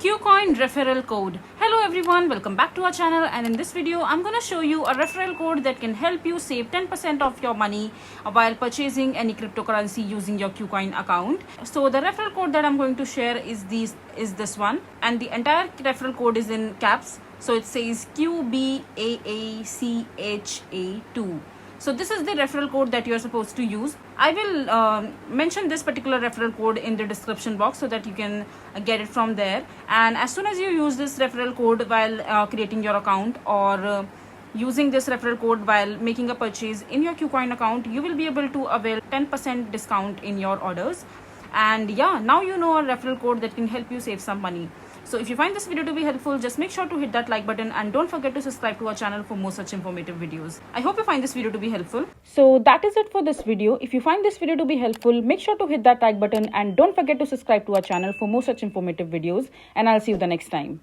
Kucoin referral code. Hello everyone, welcome back to our channel, and in this video I'm going to show you a referral code that can help you save 10% of your money while purchasing any cryptocurrency using your Kucoin account. So the referral code that I'm going to share is this one, and the entire referral code is in caps. So it says QBAACHA2. So this is the referral code that you are supposed to use. I will mention this particular referral code in the description box so that you can get it from there. And as soon as you use this referral code while creating your account or using this referral code while making a purchase in your Kucoin account, you will be able to avail 10% discount in your orders. And yeah, now you know a referral code that can help you save some money. So if you find this video to be helpful, just make sure to hit that like button and don't forget to subscribe to our channel for more such informative videos. I hope you find this video to be helpful. So that is it for this video. If you find this video to be helpful, make sure to hit that like button and don't forget to subscribe to our channel for more such informative videos. And I'll see you the next time.